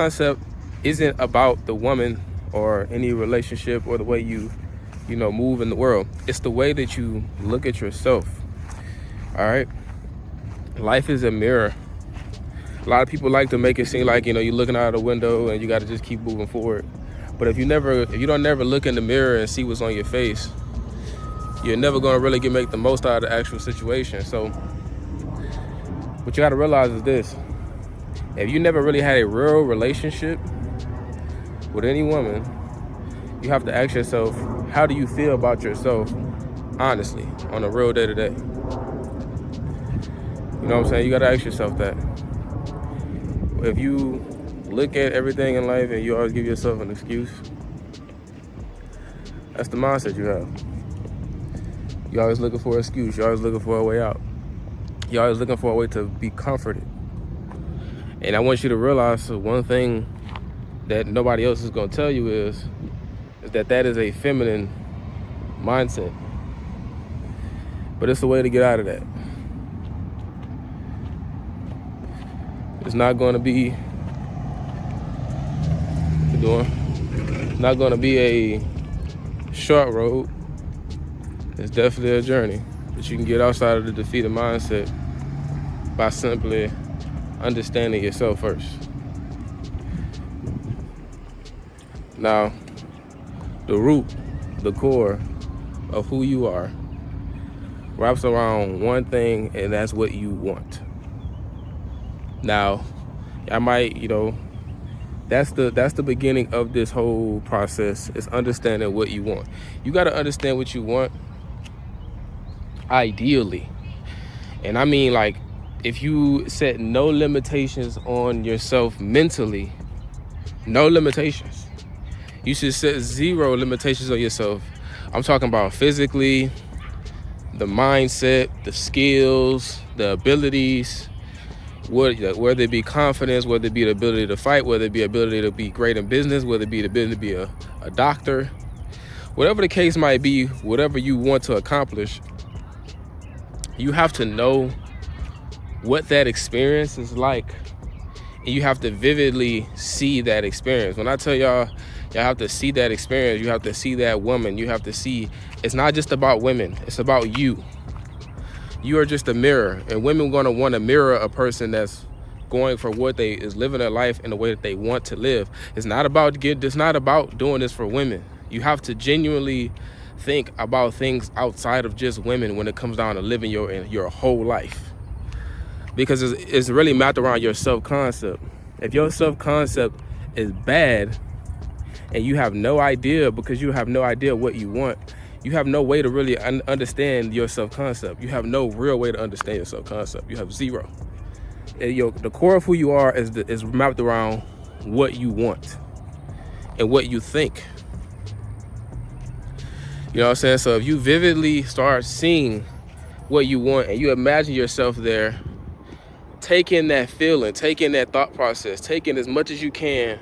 Concept isn't about the woman or any relationship or the way you move in the world. It's the way that you look at yourself. All right. Life is a mirror. A lot of people like to make it seem like, you're looking out of the window and you got to just keep moving forward. But if you don't never look in the mirror and see what's on your face, you're never going to really make the most out of the actual situation. So what you got to realize is this: if you never really had a real relationship with any woman, you have to ask yourself, how do you feel about yourself honestly on a real day-to-day? You know what I'm saying? You got to ask yourself that. If you look at everything in life and you always give yourself an excuse, that's the mindset you have. You're always looking for an excuse. You're always looking for a way out. You're always looking for a way to be comforted. And I want you to realize one thing that nobody else is going to tell you is that is a feminine mindset. But it's a way to get out of that. It's not going to be not going to be a short road. It's definitely a journey, but you can get outside of the defeated mindset by simply understanding yourself first. Now, the root, the core of who you are wraps around one thing, and that's what you want. Now, I might, that's the beginning of this whole process, is understanding what you want. You got to understand what you want ideally. And I mean, like, if you set no limitations on yourself mentally, no limitations. You should set zero limitations on yourself. I'm talking about physically, the mindset, the skills, the abilities, whether it be confidence, whether it be the ability to fight, whether it be ability to be great in business, whether it be the ability to be a doctor, whatever the case might be, whatever you want to accomplish, you have to know what that experience is like, and you have to vividly see that experience. When I tell y'all have to see that experience, you have to see that woman, you have to see, it's not just about women, it's about you. You are just a mirror, and women are going to want to mirror a person that's going for what is living their life in the way that they want to live. It's not about doing this for women. You have to genuinely think about things outside of just women when it comes down to living your whole life, because it's really mapped around your self-concept. If your self-concept is bad and you have no idea, because you have no idea what you want, you have no way to really understand your self-concept. You have no real way to understand your self-concept. You have zero. The core of who you are is mapped around what you want and what you think. You know what I'm saying? So if you vividly start seeing what you want and you imagine yourself there, taking that feeling, taking that thought process, taking as much as you can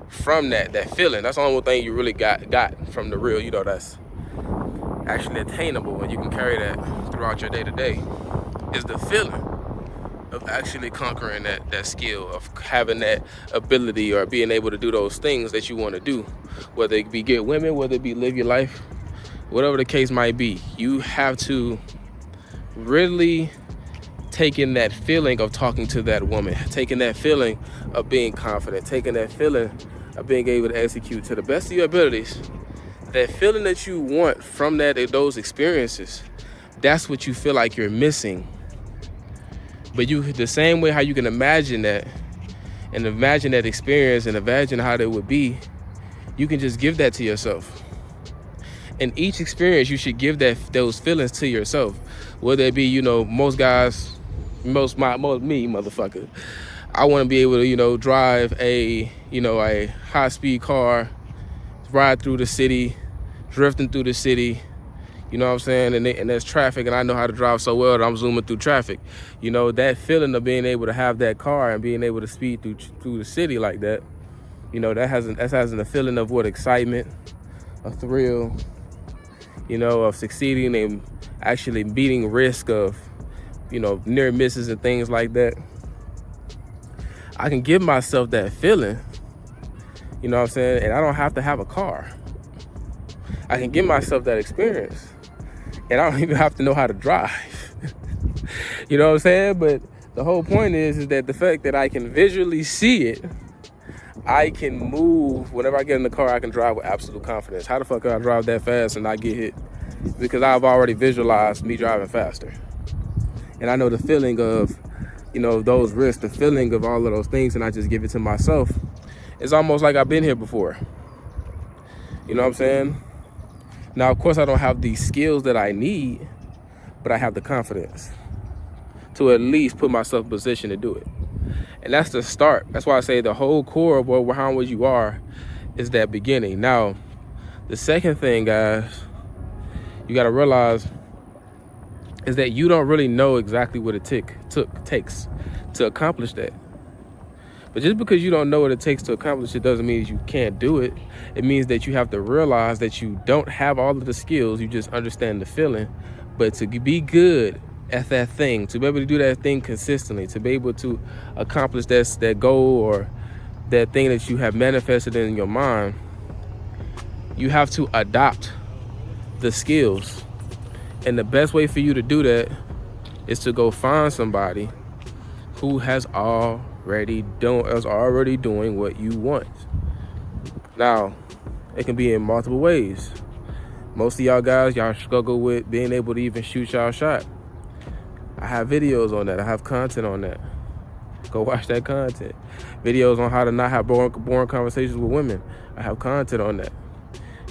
from that feeling. That's the only thing you really got from the real, that's actually attainable, and you can carry that throughout your day-to-day, is the feeling of actually conquering that skill, of having that ability or being able to do those things that you want to do, whether it be get women, whether it be live your life, whatever the case might be. You have to really take in that feeling of talking to that woman, taking that feeling of being confident, taking that feeling of being able to execute to the best of your abilities. That feeling that you want from those experiences, that's what you feel like you're missing. But the same way how you can imagine that and imagine that experience and imagine how that would be, you can just give that to yourself. In each experience, you should give those feelings to yourself. Whether it be, most guys, me, motherfucker, I want to be able to, drive a high-speed car, ride through the city, drifting through the city, you know what I'm saying? And there's traffic, and I know how to drive so well that I'm zooming through traffic. That feeling of being able to have that car and being able to speed through the city like that, that has a feeling of what? Excitement, a thrill, of succeeding and actually beating risk of, near misses and things like that. I can give myself that feeling You know what I'm saying? And I don't have to have a car. I can give myself that experience. And I don't even have to know how to drive. You know what I'm saying? But the whole point is that the fact that I can visually see it, I can move. Whenever I get in the car, I can drive with absolute confidence. How the fuck can I drive that fast and not get hit? Because I've already visualized me driving faster. And I know the feeling of, you know, those risks, the feeling of all of those things, and I just give it to myself. It's almost like I've been here before. You know what I'm saying? Now, of course, I don't have the skills that I need, but I have the confidence to at least put myself in position to do it. And that's the start. That's why I say the whole core of how much you are is that beginning. Now, the second thing, guys, you got to realize is that you don't really know exactly what it takes to accomplish that. But just because you don't know what it takes to accomplish it doesn't mean you can't do it. It means that you have to realize that you don't have all of the skills, you just understand the feeling. But to be good at that thing, to be able to do that thing consistently, to be able to accomplish that goal or that thing that you have manifested in your mind, you have to adopt the skills. And the best way for you to do that is to go find somebody who is already doing what you want. Now, it can be in multiple ways. Most of y'all guys, y'all struggle with being able to even shoot y'all shot. I have videos on that. I have content on that. Go watch that content. Videos on how to not have boring conversations with women. I have content on that.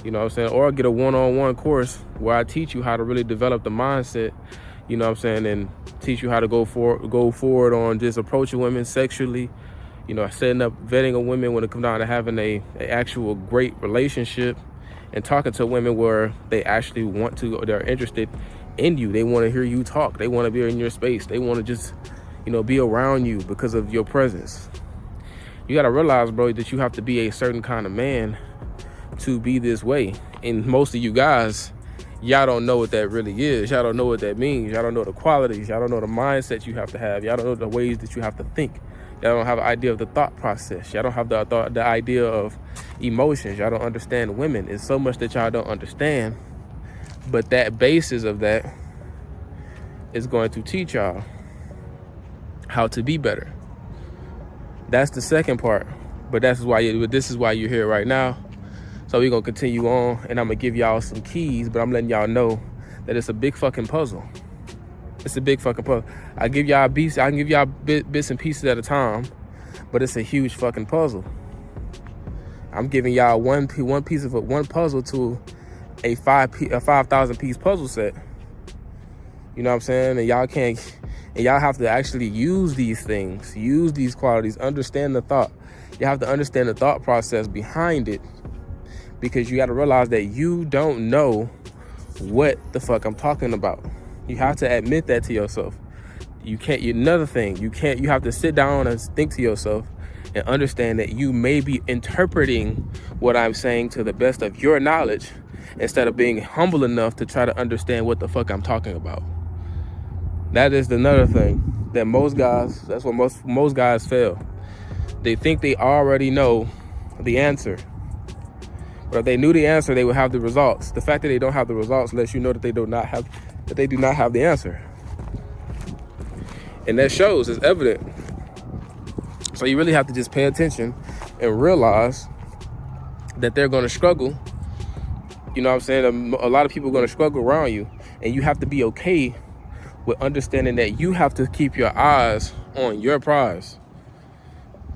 You know what I'm saying? Or get a one-on-one course where I teach you how to really develop the mindset, you know what I'm saying, and teach you how to go forward on just approaching women sexually, you know, setting up, vetting a women when it comes down to having a actual great relationship and talking to women where they actually want to, or they're interested in you. They want to hear you talk. They want to be in your space. They want to just, you know, be around you because of your presence. You got to realize, bro, that you have to be a certain kind of man to be this way. And most of you guys, y'all don't know what that really is. Y'all don't know what that means. Y'all don't know the qualities. Y'all don't know the mindset you have to have. Y'all don't know the ways that you have to think. Y'all don't have an idea of the thought process. Y'all don't have the idea of emotions. Y'all don't understand women. It's so much that y'all don't understand. But that basis of that is going to teach y'all how to be better. That's the second part. But this is why you're here right now. So we're going to continue on, and I'm going to give y'all some keys, but I'm letting y'all know that it's a big fucking puzzle. It's a big fucking puzzle. I can give y'all bits and pieces at a time, but it's a huge fucking puzzle. I'm giving y'all one puzzle to a 5,000 piece puzzle set. You know what I'm saying? And y'all have to actually use these things, use these qualities, understand the thought. You have to understand the thought process behind it, because you got to realize that you don't know what the fuck I'm talking about. You have to admit that to yourself. You have to sit down and think to yourself and understand that you may be interpreting what I'm saying to the best of your knowledge instead of being humble enough to try to understand what the fuck I'm talking about. That is another thing that that's what most guys fail. They think they already know the answer. But if they knew the answer, they would have the results. The fact that they don't have the results lets you know that they do not have the answer. And that shows, it's evident. So you really have to just pay attention and realize that they're going to struggle. You know what I'm saying? A lot of people are going to struggle around you, and you have to be okay with understanding that you have to keep your eyes on your prize.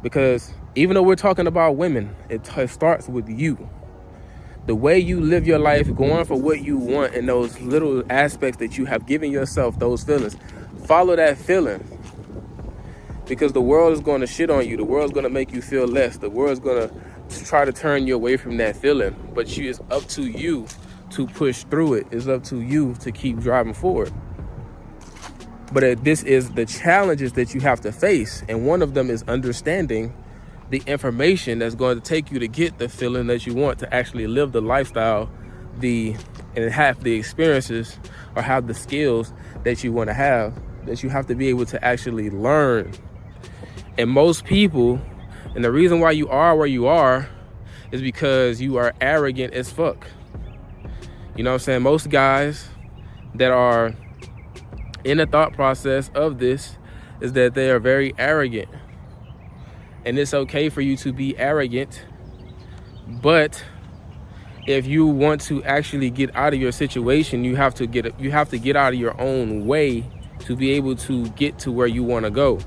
Because even though we're talking about women, it starts with you. The way you live your life, going for what you want, and those little aspects that you have given yourself, those feelings, follow that feeling. Because the world is going to shit on you. The world's going to make you feel less. The world's going to try to turn you away from that feeling. But it's up to you to push through it. It's up to you to keep driving forward. But this is the challenges that you have to face. And one of them is understanding the information that's going to take you to get the feeling that you want, to actually live the lifestyle, and have the experiences or have the skills that you want to have, that you have to be able to actually learn. And most people, and the reason why you are where you are is because you are arrogant as fuck. You know what I'm saying? Most guys that are in the thought process of this is that they are very arrogant. And it's okay for you to be arrogant, but if you want to actually get out of your situation, you have to get out of your own way to be able to get to where you want to go.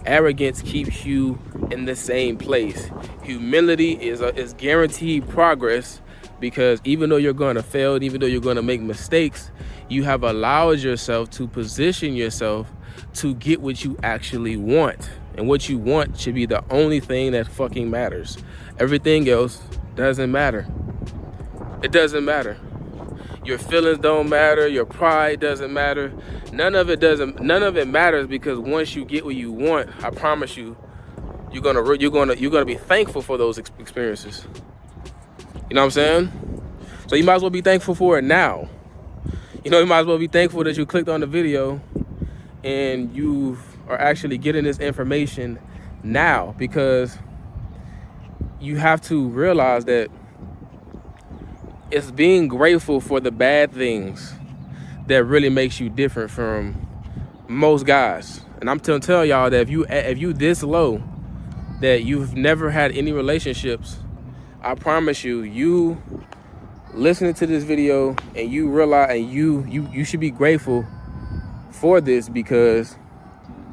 Arrogance keeps you in the same place. Humility is guaranteed progress, because even though you're going to fail, even though you're going to make mistakes, you have allowed yourself to position yourself to get what you actually want. And what you want should be the only thing that fucking matters. Everything else doesn't matter. It doesn't matter. Your feelings don't matter. Your pride doesn't matter. None of it matters, because once you get what you want, I promise you, you're gonna be thankful for those experiences. You know what I'm saying? So you might as well be thankful for it now. You know, you might as well be thankful that you clicked on the video and you are actually getting this information now, because you have to realize that it's being grateful for the bad things that really makes you different from most guys. And I'm telling y'all that if you this low, that you've never had any relationships, I promise you listening to this video and you realize, and you should be grateful for this, because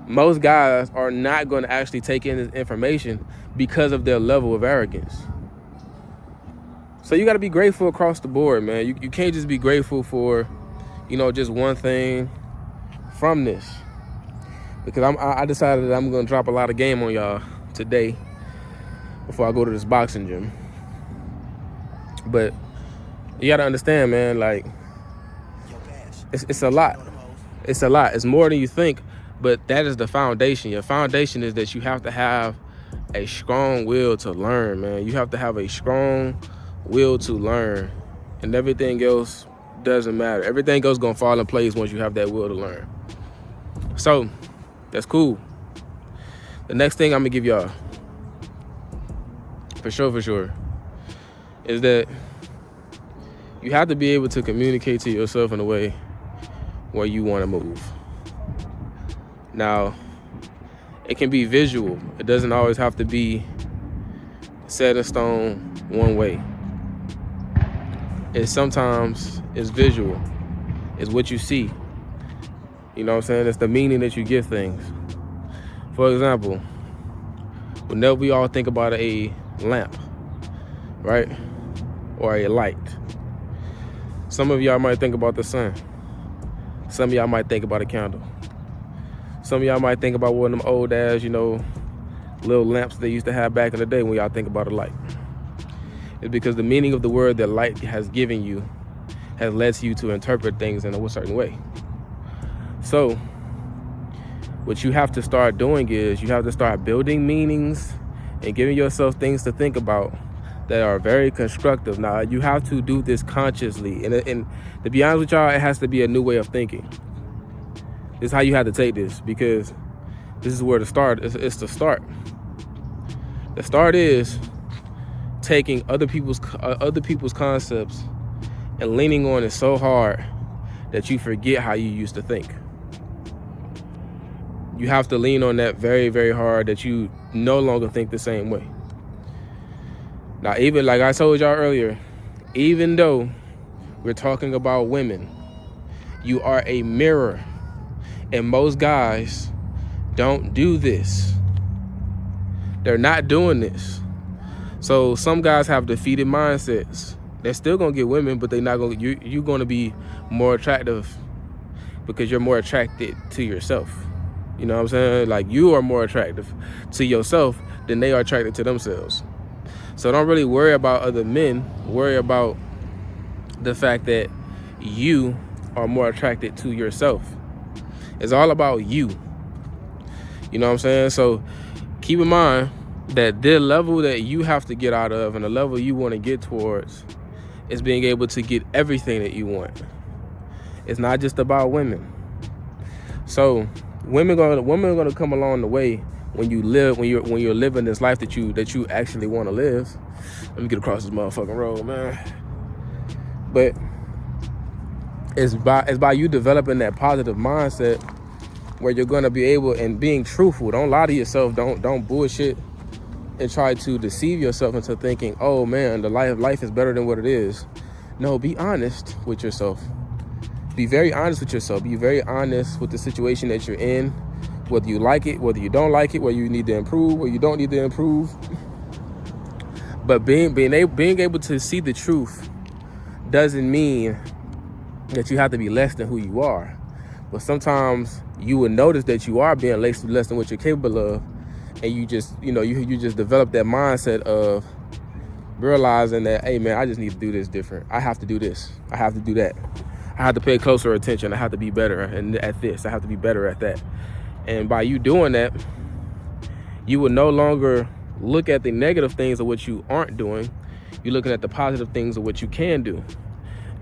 most guys are not going to actually take in this information because of their level of arrogance. So you got to be grateful across the board, man. You can't just be grateful for, you know, just one thing from this. Because I decided that I'm going to drop a lot of game on y'all today before I go to this boxing gym. But you got to understand, man, like, it's a lot. It's a lot. It's more than you think, but that is the foundation. Your foundation is that you have to have a strong will to learn, man. You have to have a strong will to learn, and everything else doesn't matter. Everything else gonna fall in place once you have that will to learn. So that's cool. The next thing I'm gonna give y'all, for sure, is that you have to be able to communicate to yourself in a way where you want to move. Now, it can be visual. It doesn't always have to be set in stone one way. Sometimes it's visual. It's what you see. You know what I'm saying? It's the meaning that you give things. For example, whenever we all think about a lamp, right? Or a light. Some of y'all might think about the sun. Some of y'all might think about a candle. Some of y'all might think about one of them old ass, you know, little lamps they used to have back in the day when y'all think about a light. It's because the meaning of the word that light has given you has led you to interpret things in a certain way. So what you have to start doing is you have to start building meanings and giving yourself things to think about that are very constructive. Now, you have to do this consciously. And to be honest with y'all, it has to be a new way of thinking. This is how you have to take this, because this is where the start is. It's the start. The start is taking other people's concepts and leaning on it so hard that you forget how you used to think. You have to lean on that very, very hard, that you no longer think the same way. Now, even like I told y'all earlier, even though we're talking about women, you are a mirror. And most guys don't do this. They're not doing this. So some guys have defeated mindsets. They're still gonna get women, but they're not gonna. You're gonna be more attractive because you're more attracted to yourself. You know what I'm saying? Like, you are more attractive to yourself than they are attracted to themselves. So don't really worry about other men. Worry about the fact that you are more attracted to yourself. It's all about you. You know what I'm saying? So keep in mind that the level that you have to get out of and the level you want to get towards is being able to get everything that you want. It's not just about women. So women are gonna come along the way when you're living this life that you actually want to live. Let me get across this motherfucking road, man. But it's by you developing that positive mindset where you're gonna be able, and being truthful. Don't lie to yourself. Don't bullshit and try to deceive yourself into thinking, oh man, the life is better than what it is. No, be honest with yourself. Be very honest with yourself. Be very honest with the situation that you're in, whether you like it, whether you don't like it, whether you need to improve, or you don't need to improve. But being able to see the truth doesn't mean that you have to be less than who you are. But sometimes you will notice that you are being less than what you're capable of, and you just develop that mindset of realizing that, hey man, I just need to do this different. I have to do this. I have to do that. I have to pay closer attention. I have to be better at this. I have to be better at that. And by you doing that, you will no longer look at the negative things of what you aren't doing. You're looking at the positive things of what you can do.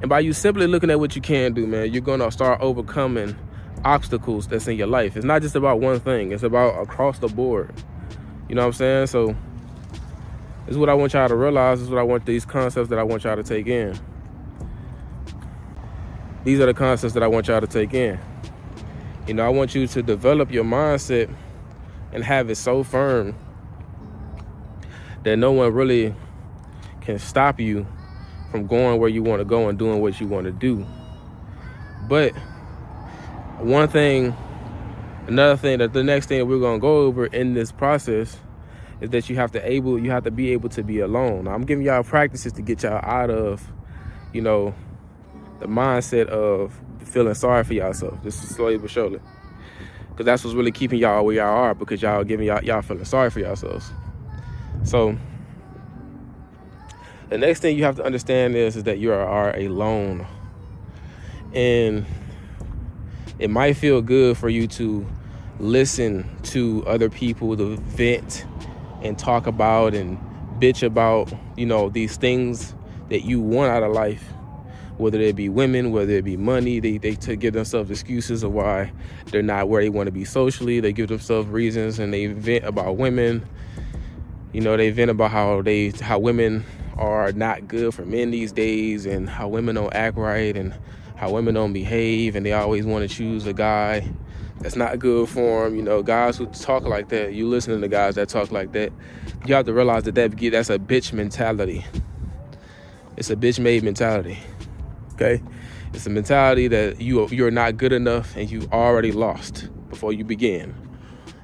And by you simply looking at what you can do, man, you're gonna start overcoming obstacles that's in your life. It's not just about one thing. It's about across the board. You know what I'm saying? So this is what I want y'all to realize. This is what I want, these concepts that I want y'all to take in. These are the concepts that I want y'all to take in. You know, I want you to develop your mindset and have it so firm that no one really can stop you from going where you want to go and doing what you want to do. But another thing that the next thing that we're going to go over in this process is that you have to be able to be alone. Now, I'm giving y'all practices to get y'all out of, you know, the mindset of feeling sorry for yourself, just slowly but surely. Because that's what's really keeping y'all where y'all are, because y'all feeling sorry for yourselves. So the next thing you have to understand is that you are alone. And it might feel good for you to listen to other people, to vent and talk about and bitch about, you know, these things that you want out of life. Whether it be women, whether it be money, they give themselves excuses of why they're not where they want to be socially. They give themselves reasons, and they vent about women. You know, they vent about how women are not good for men these days, and how women don't act right, and how women don't behave, and they always want to choose a guy that's not good for them. You know, guys who talk like that, you listening to guys that talk like that, you have to realize that's a bitch mentality. It's a bitch-made mentality. Okay, it's a mentality that you're not good enough and you already lost before you begin.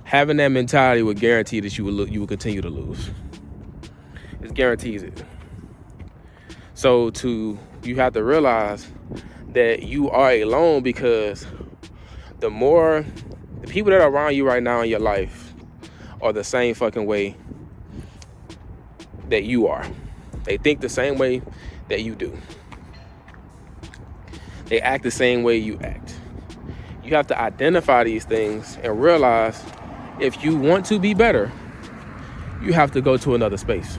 Having that mentality would guarantee that you will continue to lose. It guarantees it. So you have to realize that you are alone, because the people that are around you right now in your life are the same fucking way that you are. They think the same way that you do. They act the same way you act. You have to identify these things and realize if you want to be better, you have to go to another space.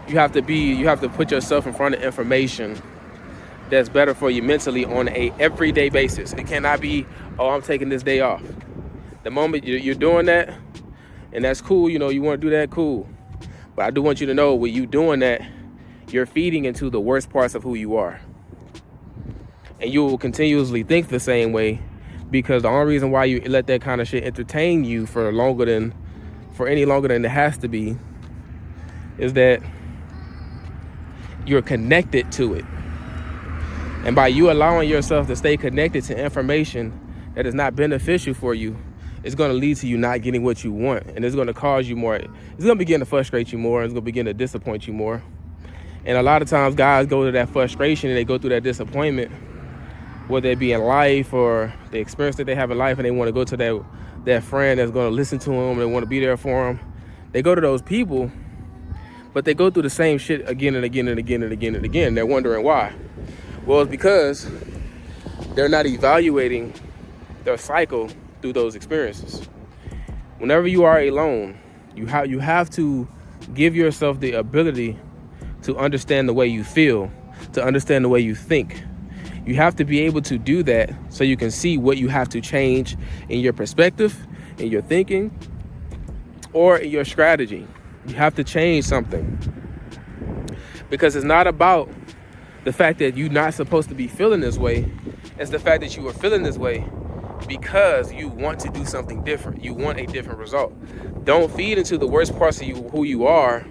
You have to put yourself in front of information that's better for you mentally on a everyday basis. It cannot be, oh, I'm taking this day off. The moment you're doing that, and that's cool, you know, you want to do that, cool. But I do want you to know, when you doing that, you're feeding into the worst parts of who you are. And you will continuously think the same way, because the only reason why you let that kind of shit entertain you for any longer than it has to be is that you're connected to it. And by you allowing yourself to stay connected to information that is not beneficial for you, it's going to lead to you not getting what you want. And it's going to cause you more. It's going to begin to frustrate you more. It's going to begin to disappoint you more. And a lot of times guys go to that frustration and they go through that disappointment, whether it be in life or the experience that they have in life, and they want to go to that friend that's going to listen to them, they want to be there for them. They go to those people, but they go through the same shit again and again and again and again and again. They're wondering why. Well, it's because they're not evaluating their cycle through those experiences. Whenever you are alone, you have to give yourself the ability to understand the way you feel, to understand the way you think. You have to be able to do that so you can see what you have to change in your perspective, in your thinking, or in your strategy. You have to change something, because it's not about the fact that you're not supposed to be feeling this way. It's the fact that you are feeling this way because you want to do something different. You want a different result. Don't feed into the worst parts of you, who you are,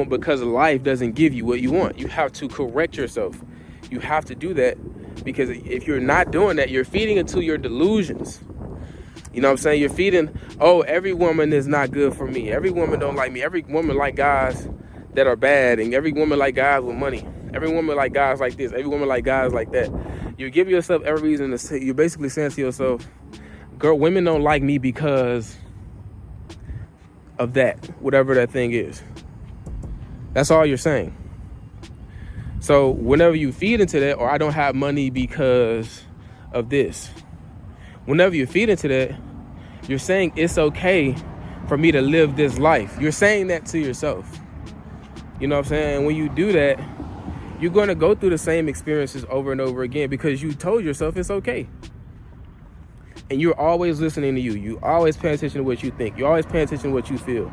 because life doesn't give you what you want. You have to correct yourself. You have to do that, because if you're not doing that, you're feeding into your delusions. You know what I'm saying? You're feeding, oh, every woman is not good for me. Every woman don't like me. Every woman like guys that are bad, and every woman like guys with money. Every woman like guys like this. Every woman like guys like that. You give yourself every reason to say, you're basically saying to yourself, girl, women don't like me because of that, whatever that thing is. That's all you're saying. So whenever you feed into that, or I don't have money because of this, whenever you feed into that, you're saying it's okay for me to live this life. You're saying that to yourself. You know what I'm saying? When you do that, you're going to go through the same experiences over and over again, because you told yourself it's okay. And you're always listening to you. You always pay attention to what you think. You're always paying attention to what you feel.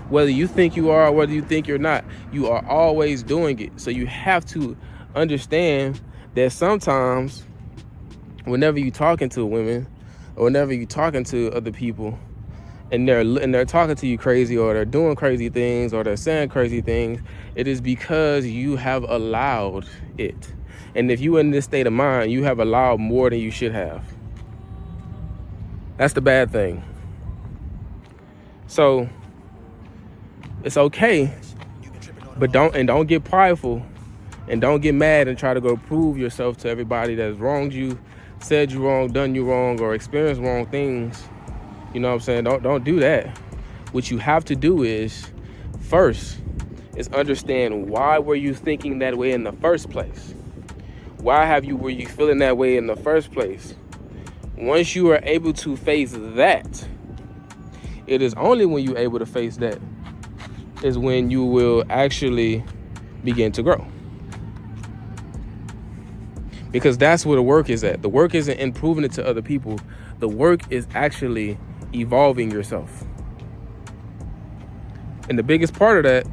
Whether you think you are or whether you think you're not, you are always doing it. So you have to understand that sometimes whenever you're talking to women, or whenever you're talking to other people, and they're talking to you crazy, or they're doing crazy things, or they're saying crazy things, it is because you have allowed it. And if you're in this state of mind, you have allowed more than you should have. That's the bad thing. So it's okay, but don't get prideful, and don't get mad and try to go prove yourself to everybody that's wronged you, said you wrong, done you wrong, or experienced wrong things. You know what I'm saying? Don't do that. What you have to do is, first, is understand, why were you thinking that way in the first place? Were you feeling that way in the first place? Once you are able to face that, it is only when you're able to face that is when you will actually begin to grow. Because that's where the work is at. The work isn't in proving it to other people. The work is actually evolving yourself. And the biggest part of that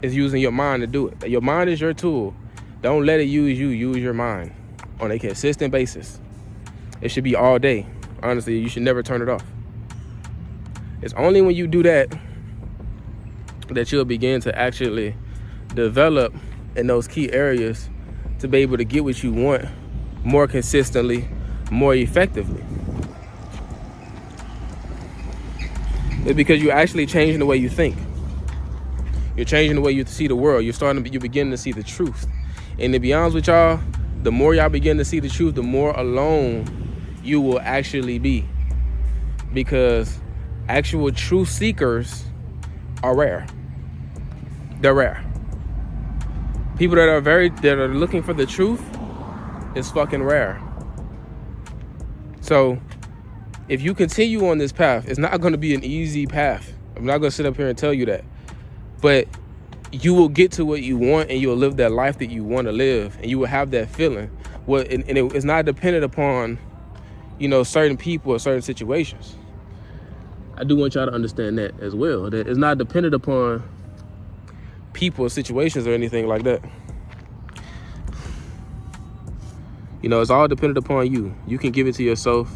is using your mind to do it. Your mind is your tool. Don't let it use you. Use your mind on a consistent basis. It should be all day. Honestly, you should never turn it off. It's only when you do that that you'll begin to actually develop in those key areas to be able to get what you want more consistently, more effectively. It's because you're actually changing the way you think. You're changing the way you see the world. You're beginning to see the truth. And to be honest with y'all, the more y'all begin to see the truth, the more alone you will actually be. Because actual truth seekers are rare. They're rare. People that are looking for the truth is fucking rare. So if you continue on this path, it's not going to be an easy path. I'm not going to sit up here and tell you that. But you will get to what you want, and you'll live that life that you want to live, and you will have that feeling. It's not dependent upon, certain people or certain situations. I do want y'all to understand that as well. That it's not dependent upon people or situations or anything like that. It's all dependent upon you. You can give it to yourself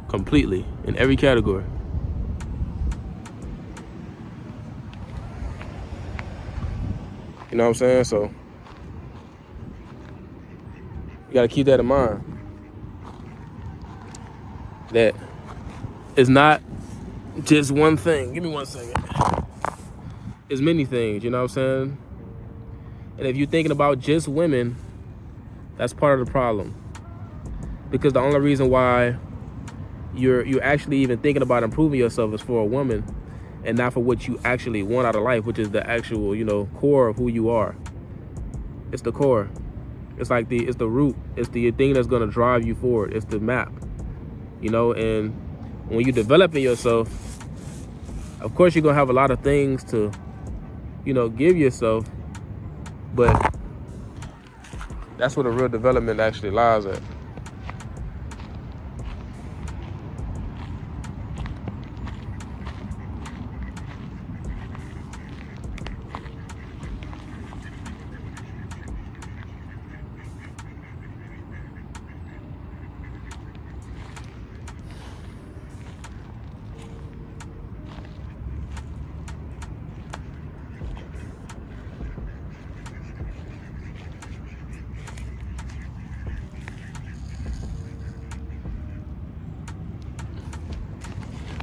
completely in every category. You know what I'm saying? So you got to keep that in mind. That it's not just one thing. Give me 1 second. It's many things, you know what I'm saying? And if you're thinking about just women, that's part of the problem. Because the only reason why you're actually even thinking about improving yourself is for a woman, and not for what you actually want out of life, which is the actual, core of who you are. It's the core. It's the root. It's the thing that's gonna drive you forward. It's the map. And when you're developing yourself, of course you're gonna have a lot of things to, give yourself, but that's where the real development actually lies at.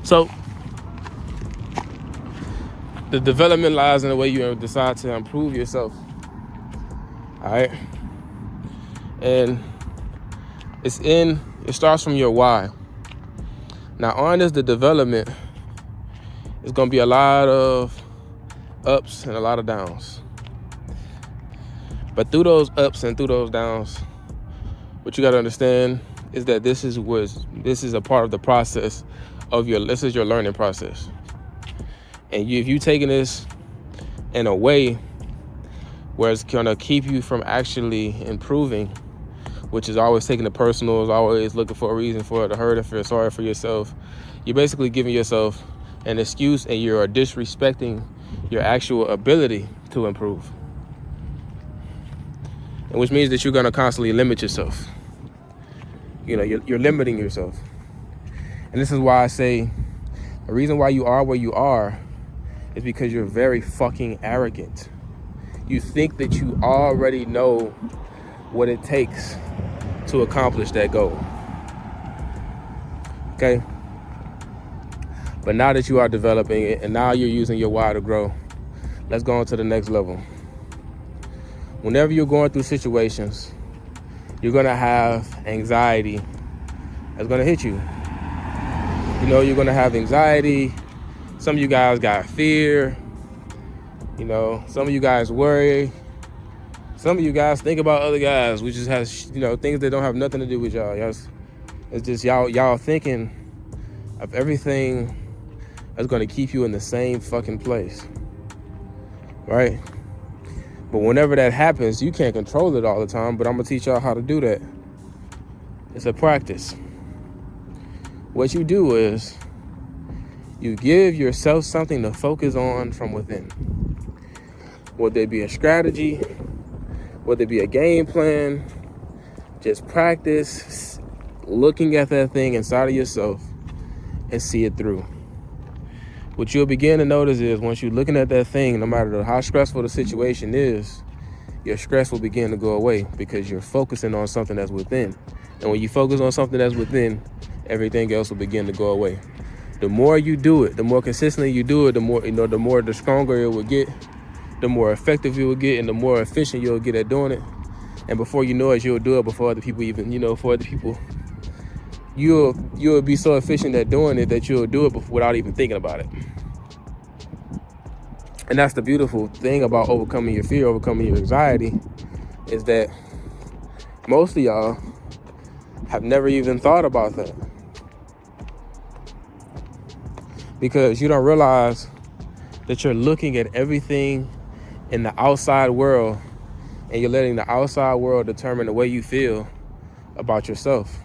So the development lies in the way you decide to improve yourself. All right. And it starts from your why. Now on this, the development is going to be a lot of ups and a lot of downs. But through those ups and through those downs, what you got to understand is that this is a part of the process of this is your learning process. And if you taking this in a way where it's going to keep you from actually improving, which is always taking it personal, is always looking for a reason for it to hurt or feel sorry for yourself, you're basically giving yourself an excuse and you're disrespecting your actual ability to improve. And which means that you're going to constantly limit yourself. You know, you're limiting yourself. And this is why I say the reason why you are where you are is because you're very fucking arrogant. You think that you already know what it takes to accomplish that goal. Okay? But now that you are developing it and now you're using your why to grow, let's go on to the next level. Whenever you're going through situations, you're gonna have anxiety that's gonna hit you. You know, you're gonna have anxiety. Some of you guys got fear. You know, some of you guys worry. Some of you guys think about other guys, which just has, you know, things that don't have nothing to do with y'all. It's just y'all thinking of everything that's gonna keep you in the same fucking place, right? But whenever that happens, you can't control it all the time, but I'm gonna teach y'all how to do that. It's a practice. What you do is you give yourself something to focus on from within. Whether it be a strategy, whether it be a game plan, just practice looking at that thing inside of yourself and see it through. What you'll begin to notice is once you're looking at that thing, no matter how stressful the situation is, your stress will begin to go away because you're focusing on something that's within. And when you focus on something that's within, everything else will begin to go away. The more you do it, the more consistently you do it, the stronger it will get, the more effective you will get, and the more efficient you'll get at doing it. And before you know it, you'll do it before other people you'll be so efficient at doing it that you'll do it without even thinking about it. And that's the beautiful thing about overcoming your fear, overcoming your anxiety, is that most of y'all have never even thought about that. Because you don't realize that you're looking at everything in the outside world and you're letting the outside world determine the way you feel about yourself.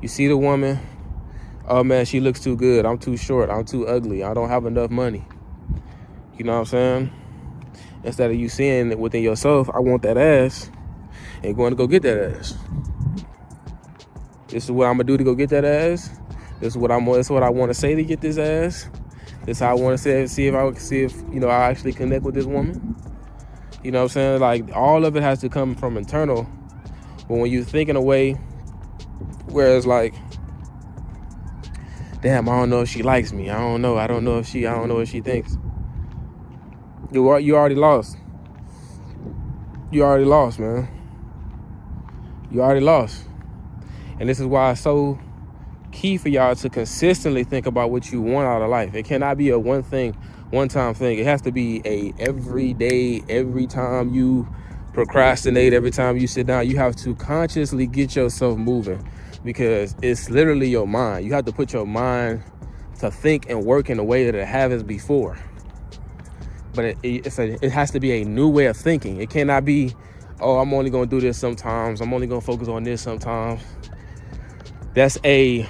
You see the woman, oh man, she looks too good. I'm too short. I'm too ugly. I don't have enough money. You know what I'm saying? Instead of you seeing it within yourself, I want that ass, and going to go get that ass. This is what I'm gonna do to go get that ass. This is what I want to say to get this ass. This is how I want to see if I actually connect with this woman. You know what I'm saying? Like, all of it has to come from internal. But when you think in a way where it's like, damn, I don't know if she likes me. I don't know what she thinks. You already lost. You already lost, man. You already lost. And this is why it's so key for y'all to consistently think about what you want out of life. It cannot be a one-time thing. It has to be a every day, every time you procrastinate, every time you sit down, you have to consciously get yourself moving, because it's literally your mind. You have to put your mind to think and work in a way that it hasn't before. But it has to be a new way of thinking. It cannot be, oh, I'm only going to do this sometimes. I'm only going to focus on this sometimes. That's a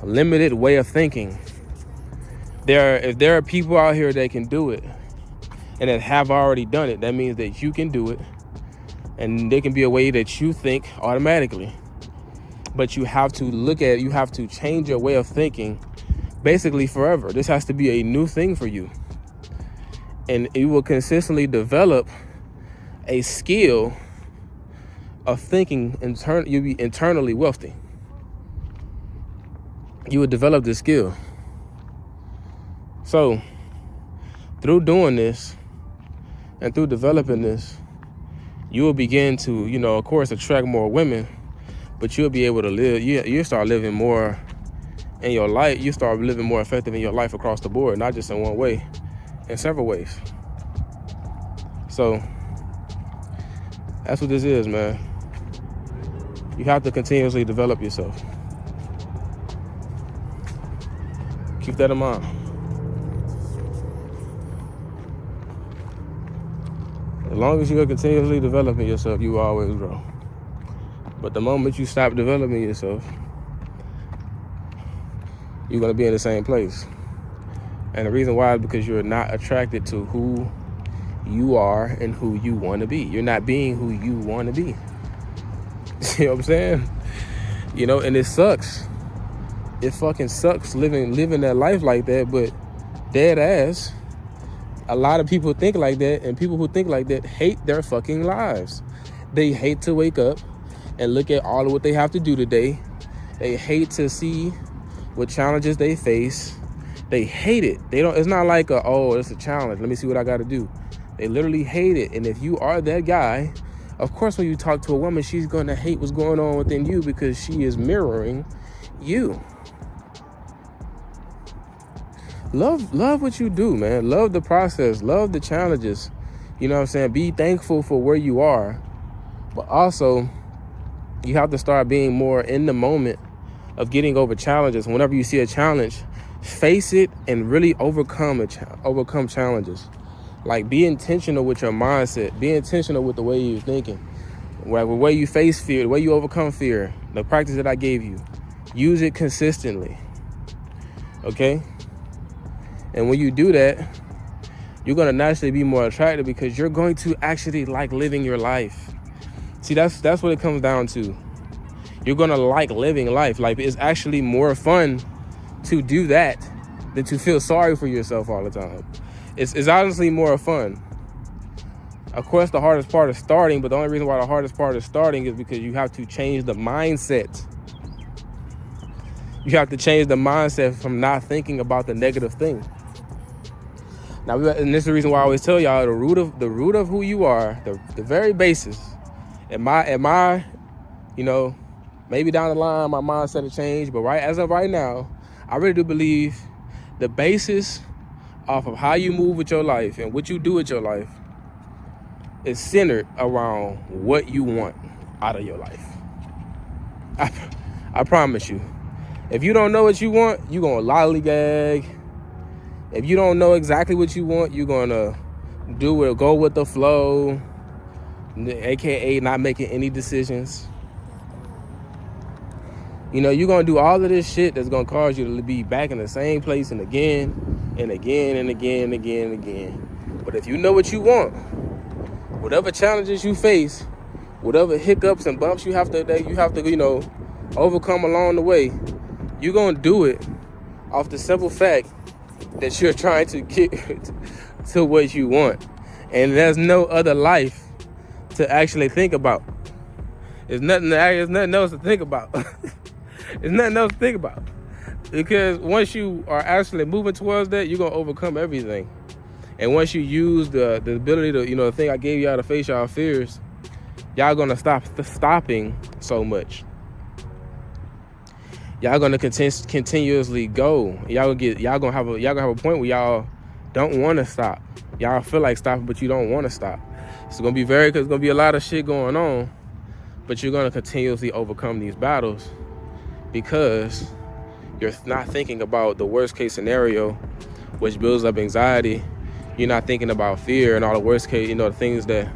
limited way of thinking. If there are people out here that can do it and that have already done it, that means that you can do it. And there can be a way that you think automatically. But you have to change your way of thinking basically forever. This has to be a new thing for you. And you will consistently develop a skill of thinking. You'll be internally wealthy. You would develop this skill. So through doing this and through developing this, you will begin to, of course, attract more women, but you'll be able to live, you start living more in your life. You start living more effective in your life across the board, not just in one way, in several ways. So that's what this is, man. You have to continuously develop yourself. Keep that in mind. As long as you are continuously developing yourself, you will always grow. But the moment you stop developing yourself, you're going to be in the same place. And the reason why is because you're not attracted to who you are and who you want to be. You're not being who you want to be. You know what I'm saying? And it sucks. It fucking sucks living that life like that, but dead ass, a lot of people think like that, and people who think like that hate their fucking lives. They hate to wake up and look at all of what they have to do today. They hate to see what challenges they face. They hate it. It's not like it's a challenge, let me see what I got to do. They literally hate it. And if you are that guy, of course, when you talk to a woman, she's going to hate what's going on within you because she is mirroring you. Love what you do, man. Love the process. Love the challenges. You know what I'm saying? Be thankful for where you are. But also, you have to start being more in the moment of getting over challenges. Whenever you see a challenge, face it and really overcome challenges. Like, be intentional with your mindset. Be intentional with the way you're thinking. Like, the way you face fear, the way you overcome fear. The practice that I gave you. Use it consistently. Okay? And when you do that, you're going to naturally be more attractive because you're going to actually like living your life. See, that's what it comes down to. You're going to like living life. Like, it's actually more fun to do that than to feel sorry for yourself all the time. It's honestly more fun. Of course, the hardest part is starting, but the only reason why the hardest part is starting is because you have to change the mindset. You have to change the mindset from not thinking about the negative thing. Now, and this is the reason why I always tell y'all the root of who you are, the very basis. Am I, maybe down the line my mindset will change, but as of right now, I really do believe the basis off of how you move with your life and what you do with your life is centered around what you want out of your life. I promise you. If you don't know what you want, you're going to lollygag. If you don't know exactly what you want, you're going to go with the flow, aka not making any decisions. You're going to do all of this shit that's going to cause you to be back in the same place and again and again and again and again and again. But if you know what you want, whatever challenges you face, whatever hiccups and bumps you have to overcome along the way, you're going to do it off the simple fact that you're trying to get to what you want. And there's no other life to actually think about. There's nothing else to think about. There's nothing else to think about. Because once you are actually moving towards that, you're going to overcome everything. And once you use the ability to, the thing I gave y'all to face y'all fears, y'all going to stop stopping so much. Y'all going to continuously go. Y'all gonna have a point where y'all don't want to stop. Y'all feel like stopping, but you don't want to stop. It's going to be a lot of shit going on, but you're going to continuously overcome these battles because you're not thinking about the worst case scenario, which builds up anxiety. You're not thinking about fear and all the worst case, the things that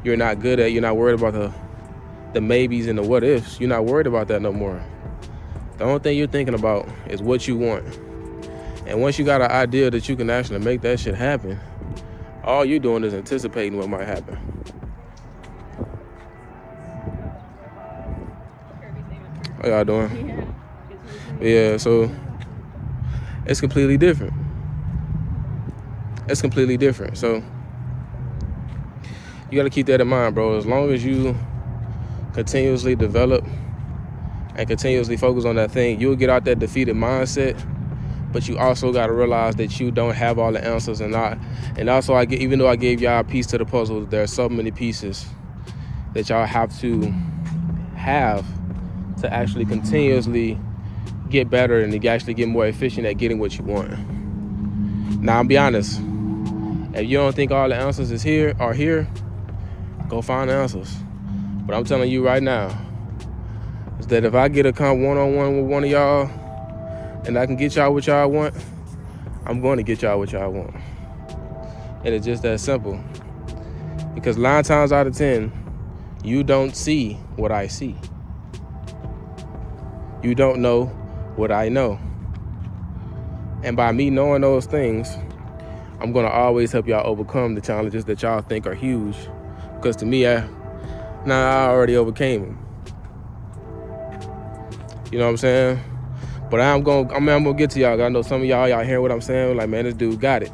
you're not good at. You're not worried about the maybes and the what ifs. You're not worried about that no more. The only thing you're thinking about is what you want. And once you got an idea that you can actually make that shit happen, all you're doing is anticipating what might happen. How y'all doing? Yeah, so it's completely different. It's completely different. So you got to keep that in mind, bro. As long as you continuously develop and continuously focus on that thing, you'll get out that defeated mindset but you also got to realize that you don't have all the answers, and also even though I gave y'all a piece to the puzzle, there are so many pieces that y'all have to actually continuously get better and to actually get more efficient at getting what you want. Now, I'll be honest, if you don't think all the answers are here, go find the answers. But I'm telling you right now is that if I get a one-on-one with one of y'all and I can get y'all what y'all want, I'm going to get y'all what y'all want. And it's just that simple. Because 9 times out of 10, you don't see what I see. You don't know what I know. And by me knowing those things, I'm going to always help y'all overcome the challenges that y'all think are huge. Because to me, I already overcame them. You know what I'm saying? But I'm gonna get to y'all. I know some of y'all hear what I'm saying. Like, man, this dude got it.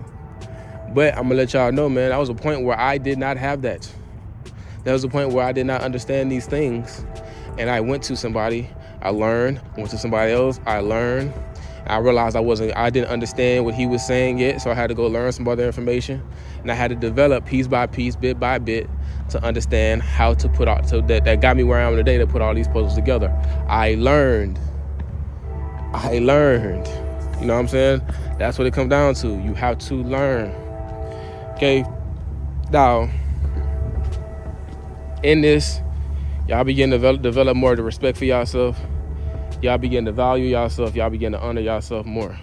But I'm gonna let y'all know, man, that was a point where I did not have that. That was a point where I did not understand these things. And I went to somebody, I learned, went to somebody else, I learned. I realized I didn't understand what he was saying yet, so I had to go learn some other information. And I had to develop piece by piece, bit by bit, to understand how to put out, so that got me where I am today, to put all these puzzles together. I learned. You know what I'm saying? That's what it comes down to. You have to learn. Okay? Now, in this, y'all begin to develop more of the respect for yourself. Y'all begin to value yourself. Y'all begin to honor yourself more.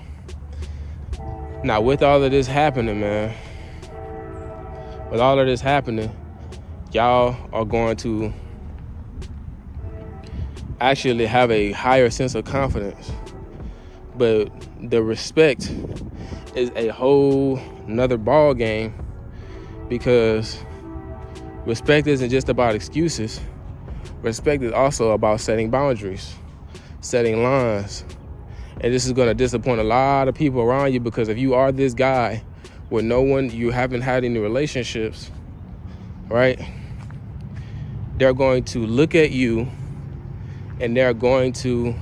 Now, with all of this happening, man, y'all are going to actually have a higher sense of confidence. But the respect is a whole nother ball game, because respect isn't just about excuses. Respect is also about setting boundaries, setting lines. And this is going to disappoint a lot of people around you, because if you are this guy where you haven't had any relationships, right? They're going to look at you and they're going to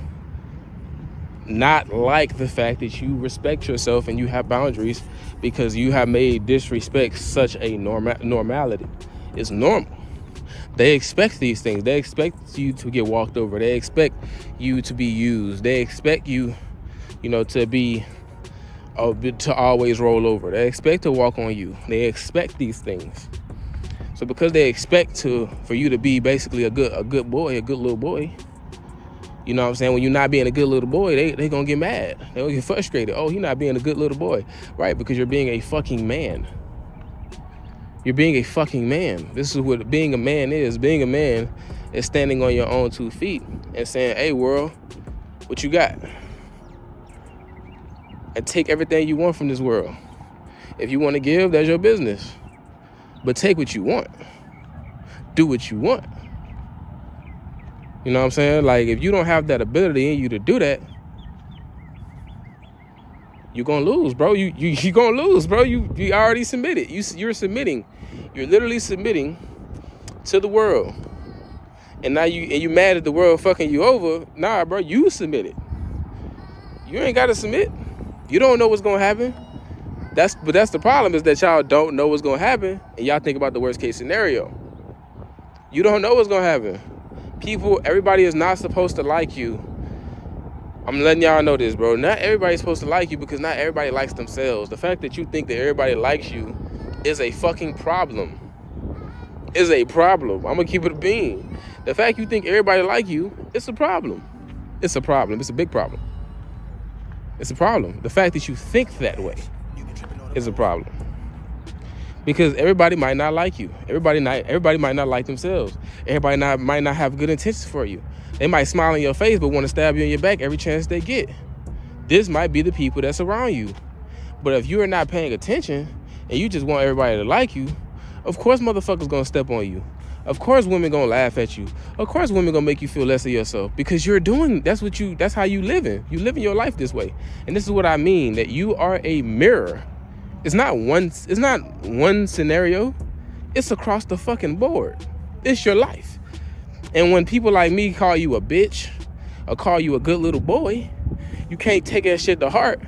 not like the fact that you respect yourself and you have boundaries, because you have made disrespect such a normality. It's normal. They expect these things. They expect you to get walked over. They expect you to be used. They expect you, to always roll over. They expect to walk on you. They expect these things. So because they expect for you to be basically a good boy, a good little boy, you know what I'm saying? When you're not being a good little boy, they gonna get mad. They gonna get frustrated. Oh, you're not being a good little boy. Right, because you're being a fucking man. You're being a fucking man. This is what being a man is. Being a man is standing on your own 2 feet and saying, hey, world, what you got? And take everything you want from this world. If you want to give, that's your business. But take what you want. Do what you want. You know what I'm saying? Like, if you don't have that ability in you to do that, you're going to lose, bro. You're going to lose, bro. You already submitted. You're submitting. You're literally submitting to the world. And now you mad at the world fucking you over. Nah, bro, you submitted. You ain't got to submit. You don't know what's going to happen. But that's the problem, is that y'all don't know what's going to happen, and y'all think about the worst case scenario. You don't know what's going to happen. Everybody is not supposed to like you. I'm letting y'all know this, bro. Not everybody's supposed to like you, because not everybody likes themselves. The fact that you think that everybody likes you is a fucking problem. Is a problem. I'm gonna keep it a bean. The fact you think everybody like you, it's a problem. It's a problem. It's a big problem. It's a problem. The fact that you think that way is a problem. Because everybody might not like you. Everybody might not like themselves. Everybody might not have good intentions for you. They might smile in your face but want to stab you in your back every chance they get. This might be the people that's around you. But if you are not paying attention and you just want everybody to like you, of course motherfuckers gonna step on you. Of course women gonna laugh at you. Of course women gonna make you feel less of yourself, because that's how you living. You living your life this way. And this is what I mean, that you are a mirror. It's not one scenario. It's across the fucking board. It's your life. And when people like me call you a bitch or call you a good little boy, you can't take that shit to heart,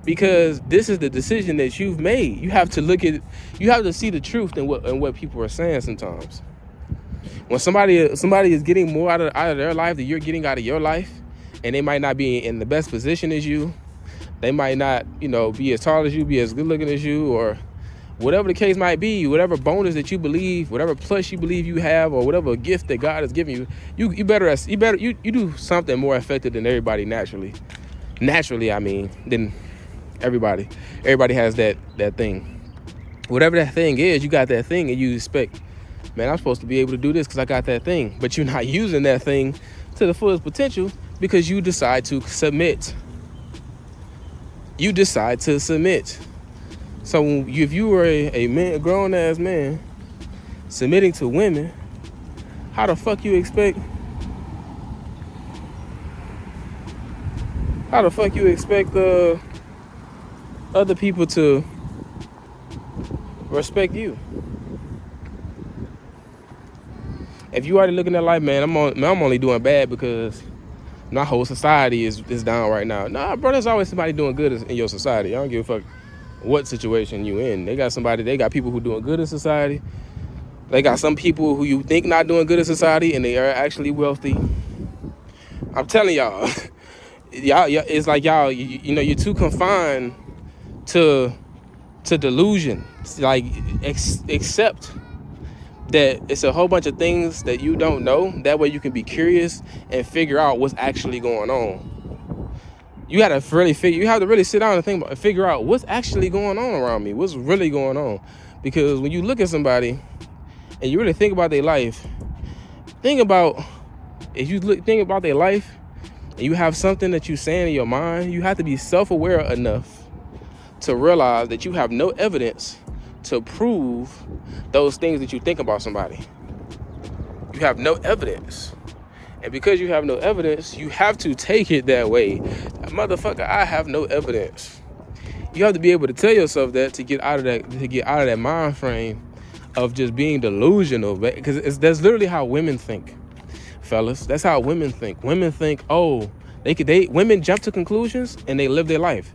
because this is the decision that you've made. You have to see the truth in what people are saying sometimes. When somebody is getting more out of their life than you're getting out of your life, and they might not be in the best position as you, they might not, be as tall as you, be as good looking as you, or whatever the case might be, whatever bonus that you believe, whatever plus you believe you have, or whatever gift that God has given you, you do something more effective than everybody naturally. Naturally, I mean, than everybody. Everybody has that thing. Whatever that thing is, you got that thing, and you expect, man, I'm supposed to be able to do this because I got that thing. But you're not using that thing to the fullest potential because you decide to submit. You decide to submit. So if you were a grown-ass man submitting to women, how the fuck you expect other people to respect you? If you already looking at life, man, I'm only doing bad because my whole society is down right now. Nah, bro, there's always somebody doing good in your society. I don't give a fuck what situation you in. They got people who doing good in society. They got some people who you think not doing good in society, and they are actually wealthy. I'm telling y'all, it's like y'all, you're too confined to delusion. It's like accept that it's a whole bunch of things that you don't know. That way you can be curious and figure out what's actually going on. You have to really sit down and figure out what's actually going on around me. What's really going on? Because when you look at somebody and you really think about their life, think about their life and you have something that you're saying in your mind, you have to be self-aware enough to realize that you have no evidence to prove those things that you think about somebody. You have no evidence. And because you have no evidence, you have to take it that way. Motherfucker, I have no evidence. You have to be able to tell yourself that to get out of that mind frame of just being delusional, because that's literally how women think, fellas. That's how women think. Women think, women jump to conclusions and they live their life.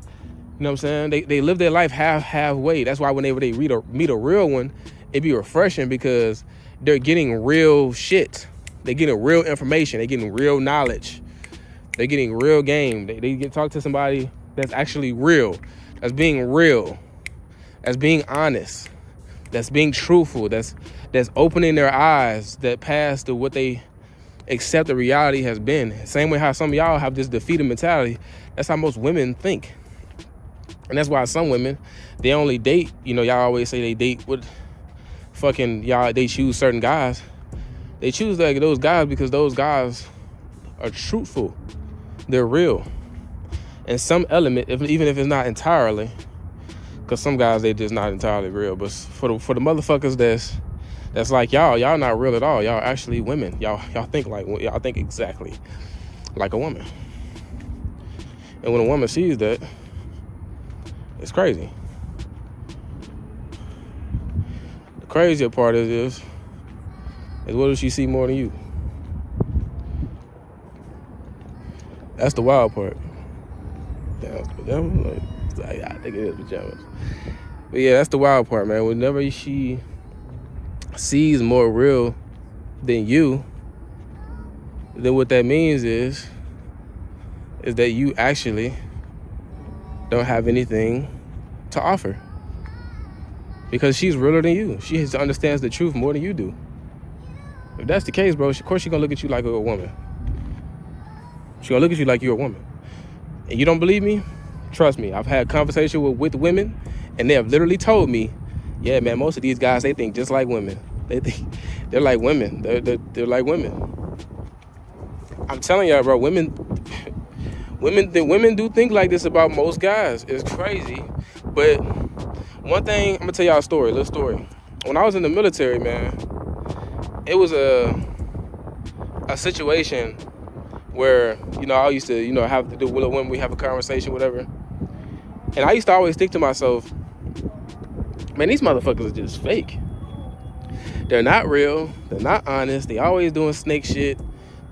You know what I'm saying? They live their life halfway. That's why whenever they meet a real one, it be refreshing because they're getting real shit. They're getting real information. They're getting real knowledge. They're getting real game. They get talk to somebody that's actually real, that's being real, that's being honest, that's being truthful, that's opening their eyes that past to what they accept the reality has been. Same way how some of y'all have this defeated mentality. That's how most women think. And that's why some women, they only date, y'all always say they date with they choose certain guys. They choose those guys because those guys are truthful. They're real. And some element, even if it's not entirely, because some guys, they just not entirely real. But for the motherfuckers that's like y'all not real at all. Y'all actually women. Y'all think exactly like a woman. And when a woman sees that, it's crazy. The crazier part is what if she see more than you? That's the wild part. Damn, pajamas? I think it is pajamas. But yeah, that's the wild part, man. Whenever she sees more real than you, then what that means is that you actually don't have anything to offer. Because she's realer than you. She understands the truth more than you do. If that's the case, bro, of course she's gonna look at you like a woman. She's gonna look at you like you're a woman. And you don't believe me? Trust me, I've had conversation with women, and they have literally told me, yeah, man, most of these guys, they think just like women. They're like women. They're like women. I'm telling y'all, bro, women do think like this about most guys. It's crazy. But one thing, I'm gonna tell y'all a little story. When I was in the military, man, it was a situation where, I used to, have to do when we have a conversation, whatever. And I used to always think to myself, man, these motherfuckers are just fake. They're not real. They're not honest. They always doing snake shit.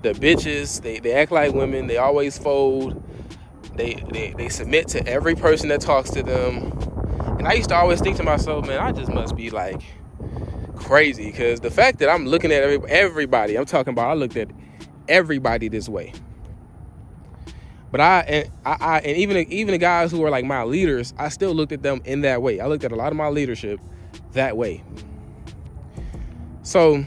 They're bitches. They act like women. They always fold. They submit to every person that talks to them. And I used to always think to myself, man, I just must be like crazy, because the fact that I'm looking at everybody, I'm talking about, I looked at everybody this way. But I even the guys who are like my leaders, I still looked at them in that way. I looked at a lot of my leadership that way. So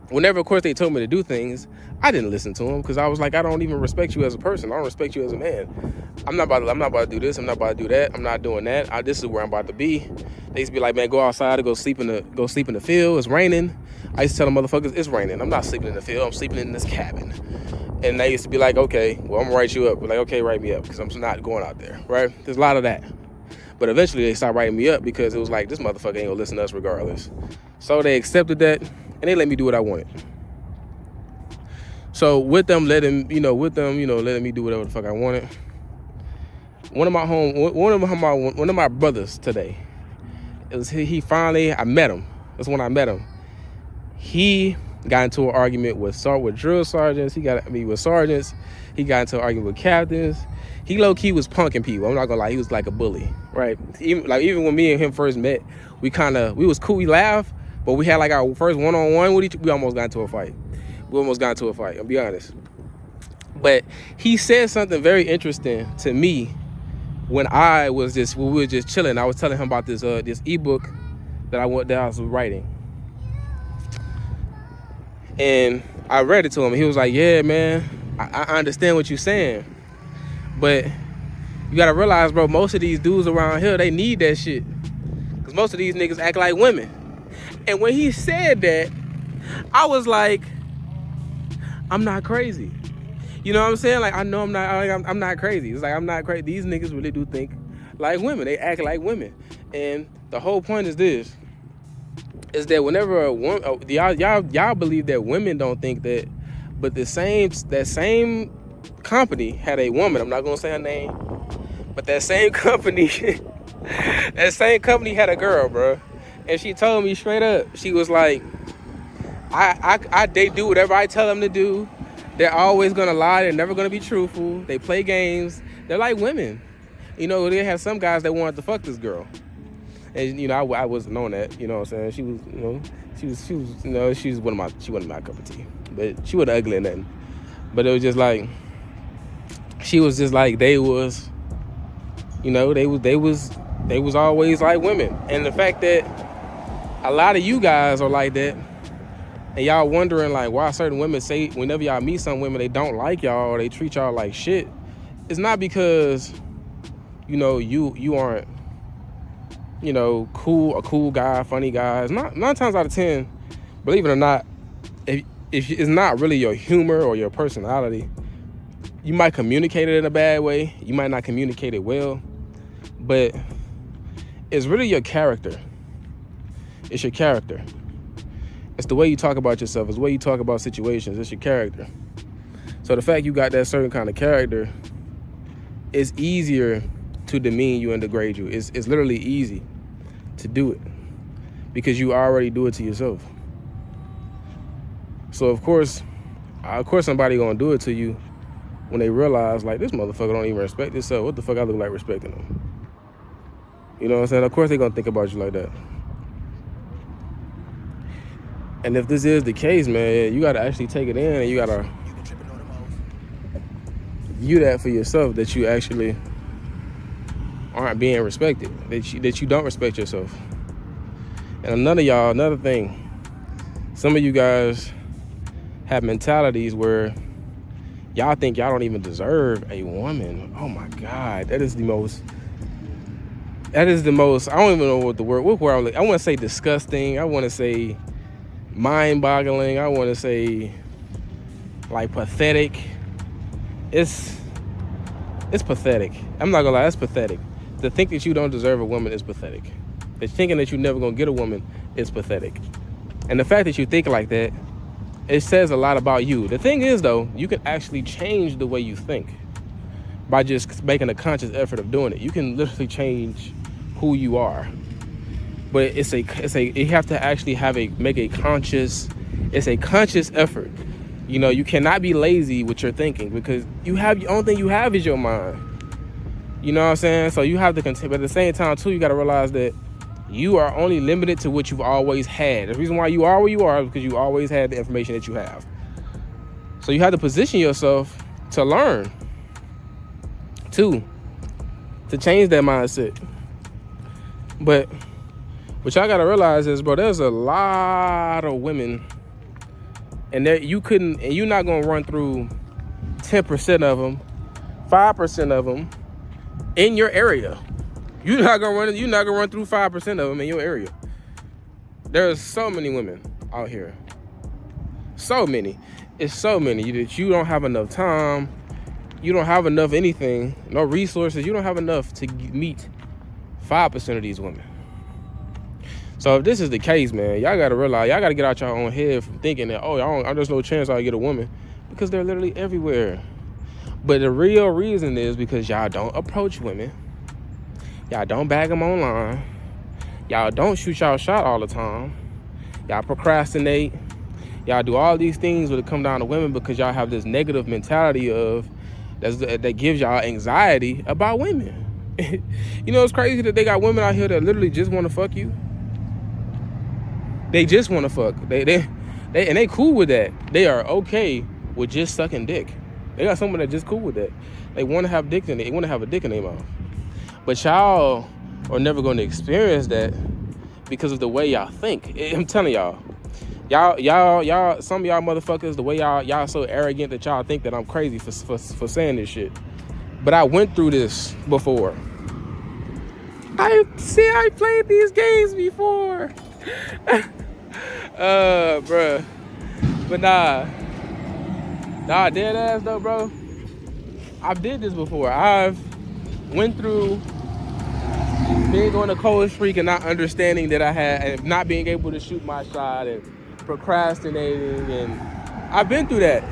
whenever, of course, they told me to do things, I didn't listen to them, because I was like, I don't even respect you as a person. I don't respect you as a man. I'm not about to do this. I'm not about to do that. I'm not doing that. This is where I'm about to be. They used to be like, man, go outside and go sleep in the field. It's raining. I used to tell them motherfuckers, it's raining. I'm not sleeping in the field. I'm sleeping in this cabin. And they used to be like, okay, well, I'm gonna write you up. But like, okay, write me up, because I'm not going out there, right? There's a lot of that. But eventually they stopped writing me up, because it was like, this motherfucker ain't gonna listen to us regardless. So they accepted that, and they let me do what I wanted. So with them letting me do whatever the fuck I wanted, one of my brothers today, I met him. That's when I met him. He got into an argument with drill sergeants. With sergeants. He got into an argument with captains. He low-key was punking people. I'm not gonna lie, he was like a bully, right? Even when me and him first met, we was cool, we laughed, but we had like our first one-on-one with we almost got into a fight. I'll be honest. But he said something very interesting to me when we were just chilling. I was telling him about this ebook that I was writing. And I read it to him. He was like, yeah, man, I understand what you're saying. But you gotta realize, bro, most of these dudes around here, they need that shit. Because most of these niggas act like women. And when he said that, I was like, I'm not crazy. You know what I'm saying? Like, I know I'm not crazy. It's like, I'm not crazy. These niggas really do think like women. They act like women. And the whole point is this, is that whenever a woman, y'all believe that women don't think that, but that same company had a woman, I'm not gonna say her name, but that same company had a girl, bro. And she told me straight up, she was like, they do whatever I tell them to do. They're always gonna lie. They're never gonna be truthful. They play games. They're like women. You know, they have some guys that wanted to fuck this girl. And, you know, I wasn't on that. You know what I'm saying? She wasn't my cup of tea. But she wasn't ugly or nothing. But it was just like, she was just like, they was always like women. And the fact that a lot of you guys are like that, and y'all wondering like why certain women say whenever y'all meet some women they don't like y'all or they treat y'all like shit, it's not because, you know, you aren't, you know, a cool guy, funny guy. It's not 9 times out of 10, believe it or not, if it's not really your humor or your personality, you might communicate it in a bad way. You might not communicate it well, but it's really your character. It's your character. It's the way you talk about yourself. It's the way you talk about situations. It's your character. So the fact you got that certain kind of character, it's easier to demean you and degrade you. It's literally easy to do it because you already do it to yourself. So of course somebody gonna do it to you when they realize like this motherfucker don't even respect himself. What the fuck I look like respecting him? You know what I'm saying? Of course they gonna think about you like that. And if this is the case, man, you gotta actually take it in and you gotta view that for yourself, that you actually aren't being respected, that you don't respect yourself. And another thing, some of you guys have mentalities where y'all think y'all don't even deserve a woman. Oh my God, that is the most, I don't even know what word, I want to say disgusting, I want to say mind-boggling, I want to say like pathetic. It's pathetic. I'm not gonna lie, it's pathetic. To think that you don't deserve a woman is pathetic. That thinking that you're never gonna get a woman is pathetic. And the fact that you think like that, it says a lot about you. The thing is though, you can actually change the way you think by just making a conscious effort of doing it. You can literally change who you are. But you have to actually make a conscious effort You know, you cannot be lazy with your thinking because the only thing you have is your mind. You know what I'm saying? So you have to continue, but at the same time too, you got to realize that you are only limited to what you've always had. The reason why you are where you are is because you always had the information that you have. So you have to position yourself to learn, to change that mindset. But what y'all got to realize is, bro, there's a lot of women, and you're not gonna run through 10% of them, 5% of them in your area. You're not gonna run through 5% of them in your area. There's so many women out here. So many. It's so many that you don't have enough time. You don't have enough anything, no resources. You don't have enough to meet 5% of these women. So if this is the case, man, y'all gotta realize, y'all gotta get out your own head from thinking that, there's no chance I'll get a woman, because they're literally everywhere. But the real reason is because y'all don't approach women. Y'all don't bag them online. Y'all don't shoot y'all shot all the time. Y'all procrastinate. Y'all do all these things when it come down to women because y'all have this negative mentality that gives y'all anxiety about women. You know, it's crazy that they got women out here that literally just want to fuck you. They just want to fuck. They cool with that. They are okay with just sucking dick. They got someone that's just cool with that. They want to have dick in it. They want to have a dick in their mouth. But y'all are never going to experience that because of the way y'all think. I'm telling y'all, some of y'all motherfuckers, the way y'all so arrogant that y'all think that I'm crazy for saying this shit. But I went through this before. I played these games before. Bruh. But nah, dead ass though, bro. I've did this before. I've went through being on a cold streak and not understanding that I had, and not being able to shoot my shot, and procrastinating, and I've been through that.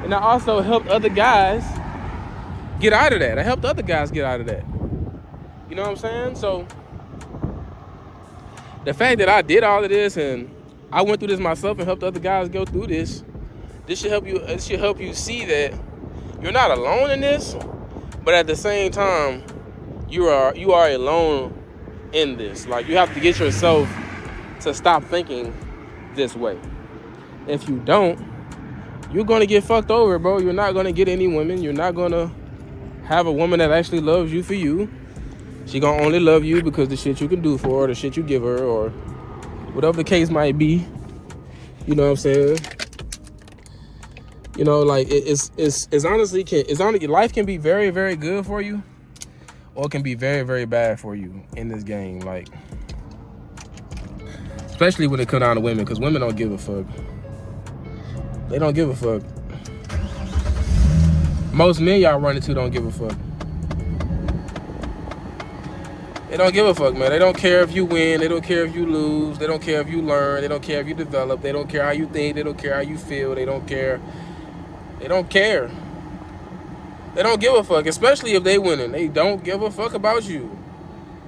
And I also helped other guys get out of that. You know what I'm saying? So the fact that I did all of this and I went through this myself and helped other guys go through this, this should help you. It should help you see that you're not alone in this, but at the same time, you are alone in this. Like, you have to get yourself to stop thinking this way. If you don't, you're gonna get fucked over, bro. You're not gonna get any women. You're not gonna have a woman that actually loves you for you. She gonna only love you because the shit you can do for her, the shit you give her, or whatever the case might be. You know what I'm saying? You know, like, it's honestly, life can be very, very good for you, or it can be very, very bad for you in this game. Like, especially when it comes down to women, because women don't give a fuck. They don't give a fuck. Most men y'all run into don't give a fuck. They don't give a fuck, man. They don't care if you win. They don't care if you lose. They don't care if you learn. They don't care if you develop. They don't care how you think. They don't care how you feel. They don't care. They don't care. They don't give a fuck, especially if they winning. They don't give a fuck about you.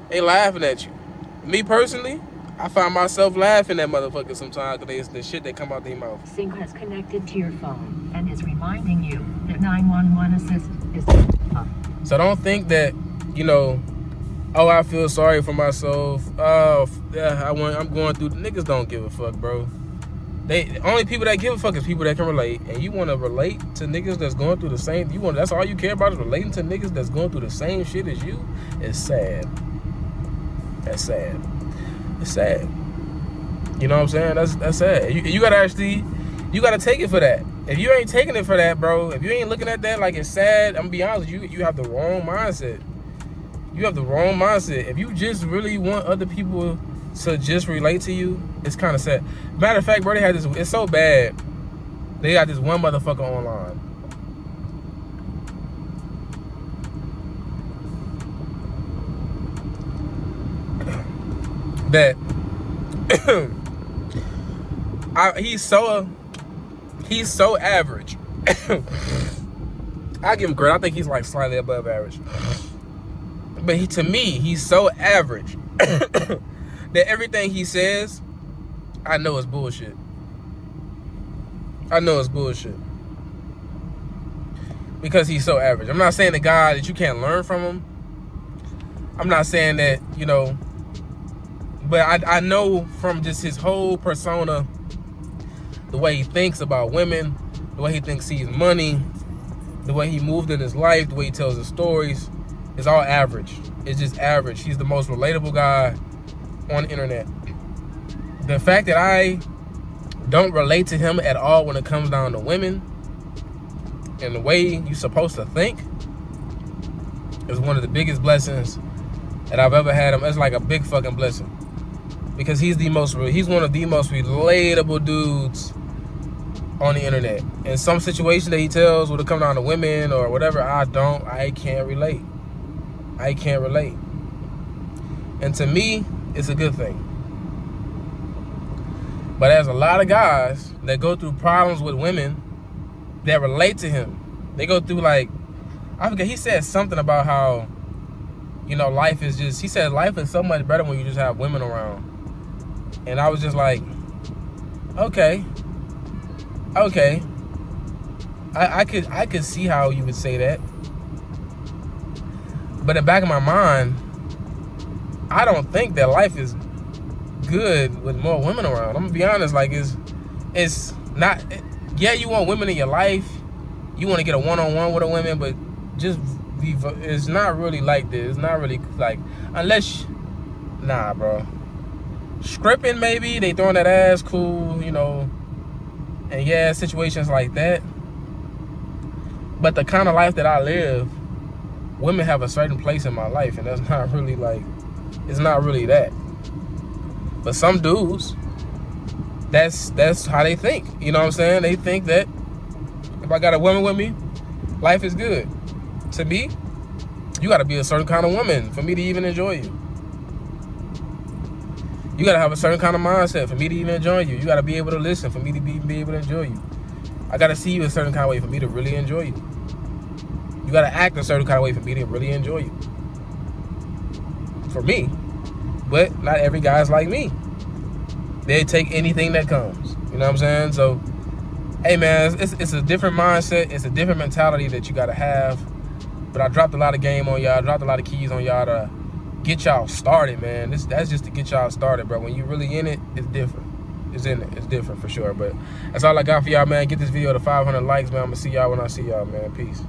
They laughing at you. Me personally, I find myself laughing at motherfuckers sometimes because it's the shit that come out their mouth. Sync has connected to your phone and is reminding you that 911 assist is up. So don't think that, you know, oh, I feel sorry for myself. Oh, yeah, I'm going through. Niggas don't give a fuck, bro. The only people that give a fuck is people that can relate. And you want to relate to niggas that's going through the same. That's all you care about is relating to niggas that's going through the same shit as you. It's sad. That's sad. It's sad. You know what I'm saying? That's sad. You gotta take it for that. If you ain't taking it for that, bro, if you ain't looking at that like it's sad, I'm gonna be honest with you, you have the wrong mindset. You have the wrong mindset. If you just really want other people to just relate to you, it's kind of sad. Matter of fact, bro, they had this. It's so bad. They got this one motherfucker online. That he's so average. I give him credit. I think he's like slightly above average. But to me, he's so average that everything he says, I know is bullshit. I know it's bullshit. Because he's so average. I'm not saying the guy that you can't learn from him. I'm not saying that, you know, but I know from just his whole persona, the way he thinks about women, the way he thinks sees money, the way he moved in his life, the way he tells his stories, it's all average. It's just average. He's the most relatable guy on the internet. The fact that I don't relate to him at all when it comes down to women and the way you're supposed to think is one of the biggest blessings that I've ever had. It's like a big fucking blessing. Because he's one of the most relatable dudes on the internet. In some situation that he tells will come down to women or whatever, I can't relate. I can't relate. And to me, it's a good thing. But there's a lot of guys that go through problems with women that relate to him. They go through, like, I forget, he said something about how, you know, he said life is so much better when you just have women around. And I was just like, okay. I could see how you would say that. But in the back of my mind, I don't think that life is good with more women around. I'm gonna be honest, like it's not. Yeah, you want women in your life. You want to get a one-on-one with a woman, but it's not really like this. It's not really like, nah, bro. Scripting, maybe they throwing that ass, cool, you know, and yeah, situations like that. But the kind of life that I live, women have a certain place in my life, and that's not really like, it's not really that. But some dudes, that's how they think. You know what I'm saying? They think that if I got a woman with me, life is good. To me, you got to be a certain kind of woman for me to even enjoy you. You got to have a certain kind of mindset for me to even enjoy you. You got to be able to listen for me to be able to enjoy you. I got to see you a certain kind of way for me to really enjoy you. You got to act a certain kind of way for me to really enjoy you. For me. But not every guy's like me. They take anything that comes. You know what I'm saying? So, hey man, it's a different mindset. It's a different mentality that you got to have. But I dropped a lot of game on y'all. I dropped a lot of keys on y'all to get y'all started, man. That's just to get y'all started, bro. When you really in it, it's different. It's in it. It's different for sure. But that's all I got for y'all, man. Get this video to 500 likes, man. I'm going to see y'all when I see y'all, man. Peace.